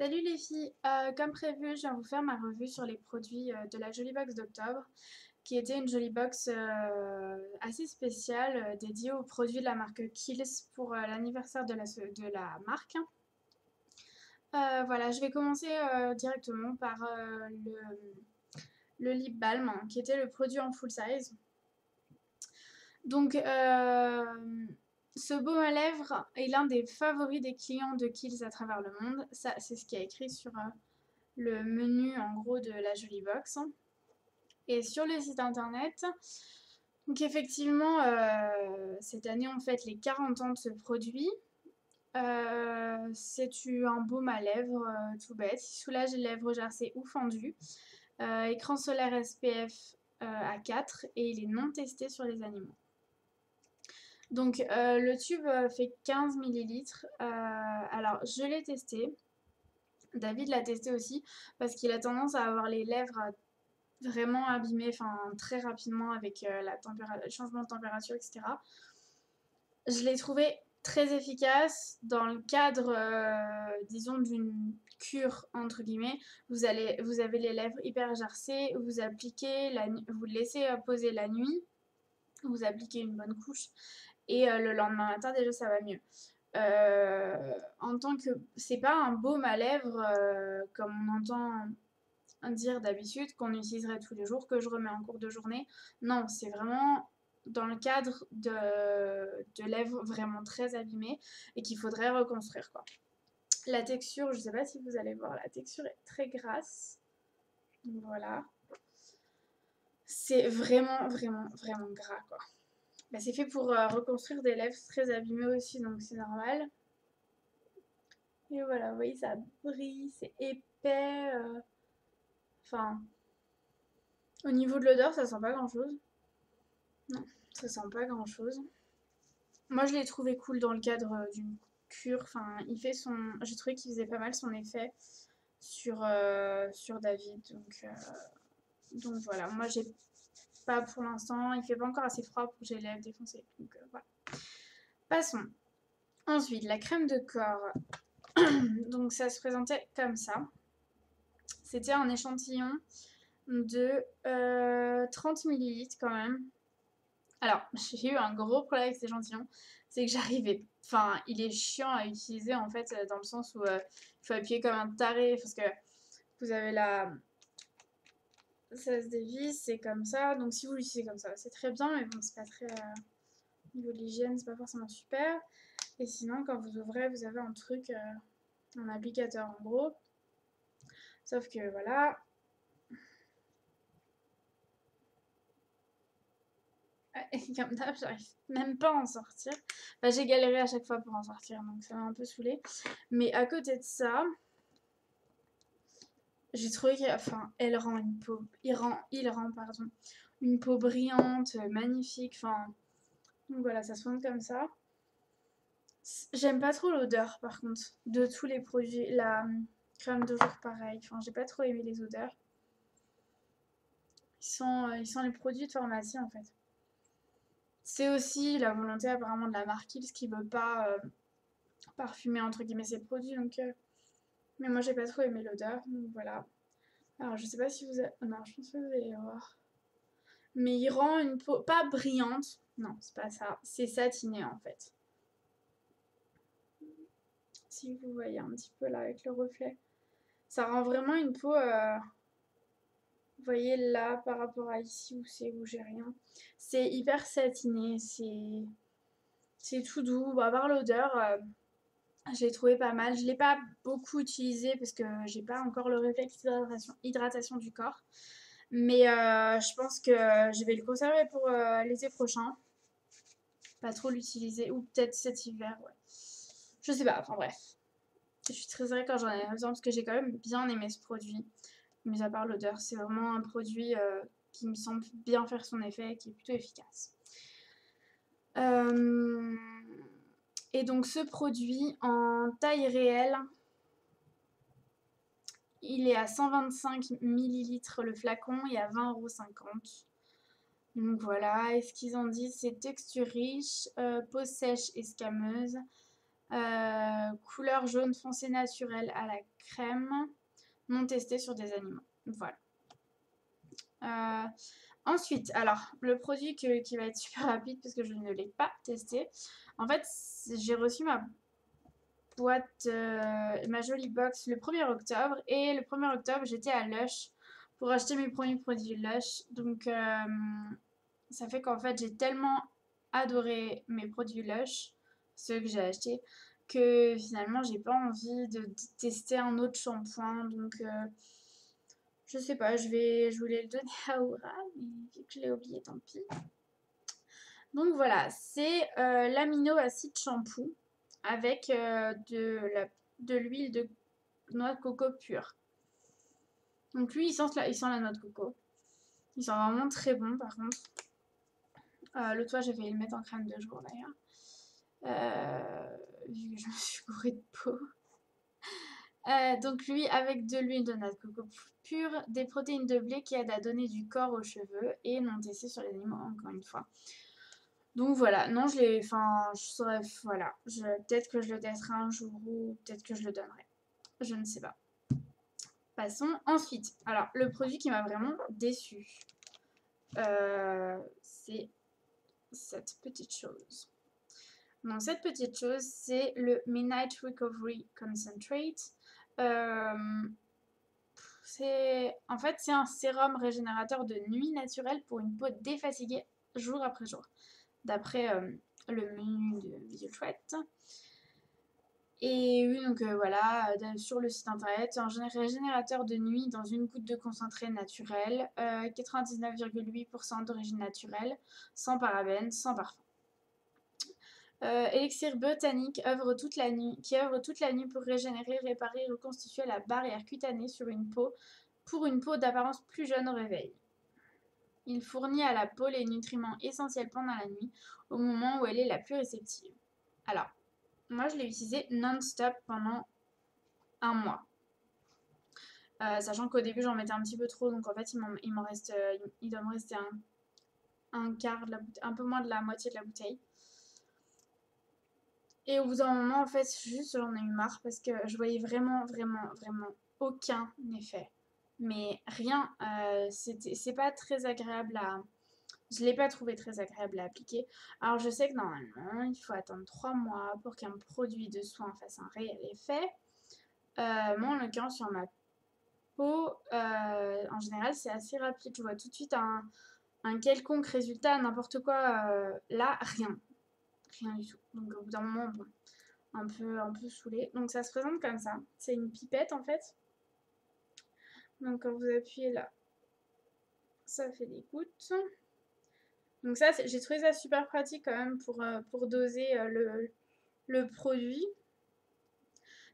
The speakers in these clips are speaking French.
Salut les filles, comme prévu, je viens vous faire ma revue sur les produits de la Jolie Box d'octobre, qui était une Jolie Box assez spéciale dédiée aux produits de la marque Kiehl's pour l'anniversaire de la marque. Voilà, je vais commencer directement par le lip balm, qui était le produit en full size. Donc, ce baume à lèvres est l'un des favoris des clients de Kiehl's à travers le monde. Ça, c'est ce qui est écrit sur le menu en gros de la Jolie Box. Et sur le site internet, donc effectivement, cette année on fête les 40 ans de ce produit. C'est un baume à lèvres tout bête. Il soulage les lèvres gercées ou fendues. Écran solaire SPF à 4 et il est non testé sur les animaux. Donc le tube fait 15 millilitres. Alors je l'ai testé. David l'a testé aussi parce qu'il a tendance à avoir les lèvres vraiment abîmées, enfin très rapidement avec le changement de température, etc. Je l'ai trouvé très efficace dans le cadre, disons, d'une cure entre guillemets. Vous avez les lèvres hyper gercées, vous appliquez, vous le laissez poser la nuit, vous appliquez une bonne couche et le lendemain matin déjà ça va mieux. En tant que c'est pas un baume à lèvres comme on entend dire d'habitude qu'on utiliserait tous les jours, que je remets en cours de journée. Non, c'est vraiment dans le cadre de lèvres vraiment très abîmées et qu'il faudrait reconstruire, quoi. La texture, je sais pas si vous allez voir, la texture est très grasse. Donc voilà. C'est vraiment, vraiment, vraiment gras, quoi. Bah, c'est fait pour reconstruire des lèvres très abîmées aussi, donc c'est normal. Et voilà, vous voyez, ça brille, c'est épais. Enfin, au niveau de l'odeur, ça sent pas grand-chose. Non, ça sent pas grand-chose. Moi, je l'ai trouvé cool dans le cadre d'une cure. Enfin, j'ai trouvé qu'il faisait pas mal son effet sur David. Donc voilà. Moi, j'ai pas pour l'instant. Il fait pas encore assez froid pour que j'ai les lèvres défoncées. Donc voilà. Passons. Ensuite, la crème de corps. Donc ça se présentait comme ça. C'était un échantillon de 30 millilitres quand même. Alors, j'ai eu un gros problème avec cet échantillon, c'est que j'arrivais. Enfin, il est chiant à utiliser en fait, dans le sens où il faut appuyer comme un taré, parce que vous avez la. Ça se dévisse, c'est comme ça. Donc, si vous l'utilisez comme ça, c'est très bien, mais bon, c'est pas très. Au niveau de l'hygiène, c'est pas forcément super. Et sinon, quand vous ouvrez, vous avez un truc, un applicateur en gros. Sauf que voilà, comme d'hab, j'arrive même pas à en sortir. Enfin, j'ai galéré à chaque fois pour en sortir, donc ça m'a un peu saoulée. Mais à côté de ça, j'ai trouvé elle rend une peau, il rend, pardon, une peau brillante, magnifique. Enfin, donc voilà, ça se montre comme ça. J'aime pas trop l'odeur, par contre, de tous les produits. La crème de jour, pareil. Enfin, j'ai pas trop aimé les odeurs. Ils sont les produits de pharmacie, en fait. C'est aussi la volonté apparemment de la marque Hills qui veut pas parfumer entre guillemets ses produits. Donc, mais moi j'ai pas trop aimé l'odeur. Donc voilà. Alors je sais pas si vous avez. Non, je pense que vous allez voir. Mais il rend une peau pas brillante. Non, c'est pas ça. C'est satiné en fait. Si vous voyez un petit peu là avec le reflet. Ça rend vraiment une peau. Vous voyez là par rapport à ici où j'ai rien. C'est hyper satiné. C'est tout doux. Bon, à part l'odeur. Je l'ai trouvé pas mal. Je ne l'ai pas beaucoup utilisé parce que j'ai pas encore le réflexe hydratation du corps. Mais je pense que je vais le conserver pour l'été prochain. Pas trop l'utiliser. Ou peut-être cet hiver, ouais. Je sais pas, enfin bref. Je suis très heureuse quand j'en ai besoin parce que j'ai quand même bien aimé ce produit. Mais à part l'odeur, c'est vraiment un produit qui me semble bien faire son effet et qui est plutôt efficace. Euh, Et donc ce produit en taille réelle, il est à 125 millilitres le flacon et à 20,50 €. Donc voilà, et ce qu'ils en disent, c'est texture riche, peau sèche et squameuse, Couleur jaune foncé naturel à la crème, non testé sur des animaux. Voilà. Ensuite, alors, le produit qui va être super rapide parce que je ne l'ai pas testé. En fait, j'ai reçu ma boîte, ma jolie box le 1er octobre. Et le 1er octobre, j'étais à Lush pour acheter mes premiers produits Lush. Donc, ça fait qu'en fait, j'ai tellement adoré mes produits Lush, ceux que j'ai achetés, que finalement, j'ai pas envie de tester un autre shampoing. Donc, je sais pas, je voulais le donner à Aura, mais vu que je l'ai oublié, tant pis. Donc voilà, c'est l'amino acide shampoo avec de l'huile de noix de coco pure. Donc lui, il sent la noix de coco. Il sent vraiment très bon par contre. L'autre fois, j'ai failli le mettre en crème de jour d'ailleurs. Vu que je me suis bourrée de peau. Donc lui, avec de l'huile de noix de coco pure, des protéines de blé qui aident à donner du corps aux cheveux et non testé sur les animaux, encore une fois. Donc voilà, non, je saurais, voilà, peut-être que je le testerai un jour ou peut-être que je le donnerai. Je ne sais pas. Passons ensuite. Alors, le produit qui m'a vraiment déçue, c'est cette petite chose. Donc, cette petite chose, c'est le Midnight Recovery Concentrate. En fait, c'est un sérum régénérateur de nuit naturel pour une peau défatiguée jour après jour. D'après le menu de Visual Threat. Et oui, donc voilà, sur le site internet, un régénérateur de nuit dans une goutte de concentré naturel, 99,8% d'origine naturelle, sans parabènes, sans parfum. Élixir botanique qui œuvre toute la nuit pour régénérer, réparer et reconstituer la barrière cutanée sur une peau, pour une peau d'apparence plus jeune au réveil. Il fournit à la peau les nutriments essentiels pendant la nuit, au moment où elle est la plus réceptive. Alors, moi je l'ai utilisé non-stop pendant un mois. Sachant qu'au début j'en mettais un petit peu trop, donc en fait il doit me rester un quart de la bouteille, un peu moins de la moitié de la bouteille. Et au bout d'un moment, en fait, juste j'en ai eu marre parce que je voyais vraiment aucun effet. Mais rien, c'est pas très agréable à. Je l'ai pas trouvé très agréable à appliquer. Alors je sais que normalement, il faut attendre 3 mois pour qu'un produit de soin fasse un réel effet. Moi, en l'occurrence, sur ma peau, en général, c'est assez rapide. Je vois tout de suite un quelconque résultat, n'importe quoi. Là, rien. Rien du tout. Donc au bout d'un moment, bon, un peu saoulé. Donc ça se présente comme ça. C'est une pipette en fait. Donc quand vous appuyez là, ça fait des gouttes. Donc ça, j'ai trouvé ça super pratique quand même pour doser le produit.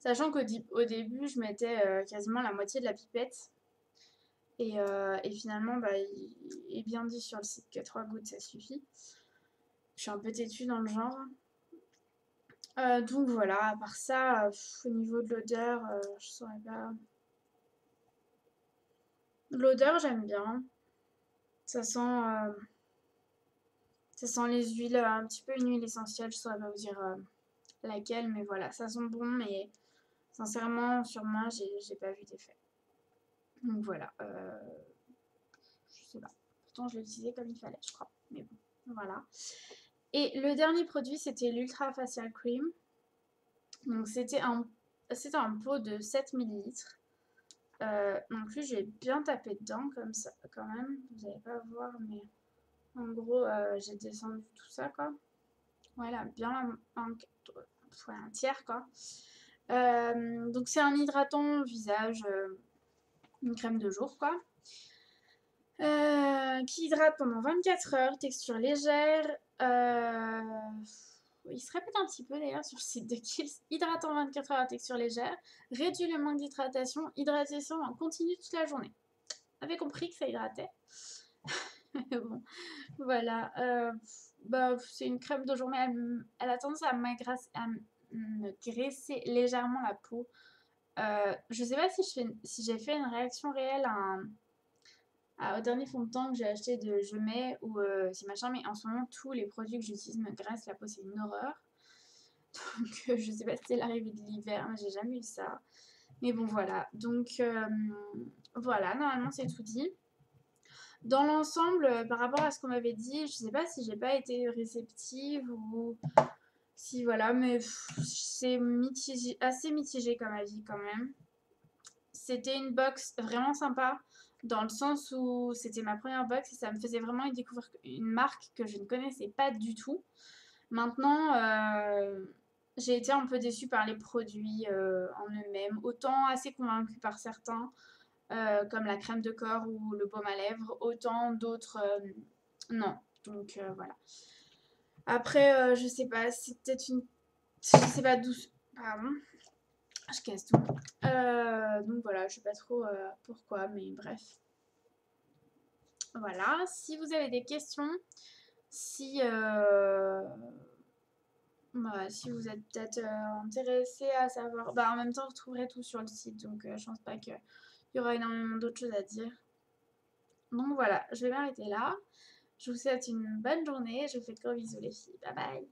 Sachant qu'au début, je mettais quasiment la moitié de la pipette. Et finalement, bah, il est bien dit sur le site que 3 gouttes, ça suffit. Je suis un peu têtue dans le genre. Donc voilà, à part ça, au niveau de l'odeur, je saurais pas. L'odeur, j'aime bien. Ça sent les huiles, un petit peu une huile essentielle, je saurais pas vous dire laquelle, mais voilà, ça sent bon, mais sincèrement, sur moi, j'ai pas vu d'effet. Donc voilà, je sais pas. Pourtant, je l'ai utilisé comme il fallait, je crois. Mais bon, voilà. Et le dernier produit, c'était l'Ultra Facial Cream. Donc c'était un pot de 7 ml. Donc lui, j'ai bien tapé dedans comme ça, quand même. Vous n'allez pas voir, mais en gros, j'ai descendu tout ça, quoi. Voilà, bien un tiers, quoi. Donc c'est un hydratant visage, une crème de jour, quoi. Qui hydrate pendant 24 heures, texture légère. Il se répète un petit peu d'ailleurs sur le site de Kiehl's. Hydratant 24 heures à texture légère, réduit le manque d'hydratation, hydratation en continu toute la journée. J'avais compris que ça hydratait. Bon, voilà. Bah, c'est une crème de journée. Elle a tendance à me graisser légèrement la peau. Je sais pas si j'ai fait une réaction réelle au dernier fond de teint que j'ai acheté de Je mets ou c'est machin, mais en ce moment tous les produits que j'utilise me graissent la peau, c'est une horreur. Donc je sais pas si c'est l'arrivée de l'hiver, mais j'ai jamais eu ça. Mais bon voilà, donc voilà, normalement c'est tout dit. Dans l'ensemble, par rapport à ce qu'on m'avait dit, je sais pas si j'ai pas été réceptive ou si voilà, mais c'est mitigé, assez mitigé comme avis quand même. C'était une box vraiment sympa dans le sens où c'était ma première box et ça me faisait vraiment découvrir une marque que je ne connaissais pas du tout. Maintenant, j'ai été un peu déçue par les produits en eux-mêmes, autant assez convaincue par certains, comme la crème de corps ou le baume à lèvres, autant d'autres non. Donc voilà. Après, je sais pas, c'est peut-être une. Je sais pas d'où. Pardon, je casse tout. Donc voilà, je sais pas trop pourquoi, mais bref. Voilà, si vous avez des questions, si, bah, si vous êtes peut-être intéressé à savoir, bah, en même temps vous trouverez tout sur le site, donc je pense pas qu'il y aura énormément d'autres choses à dire. Donc voilà, je vais m'arrêter là. Je vous souhaite une bonne journée, je vous fais de gros bisous les filles, bye bye.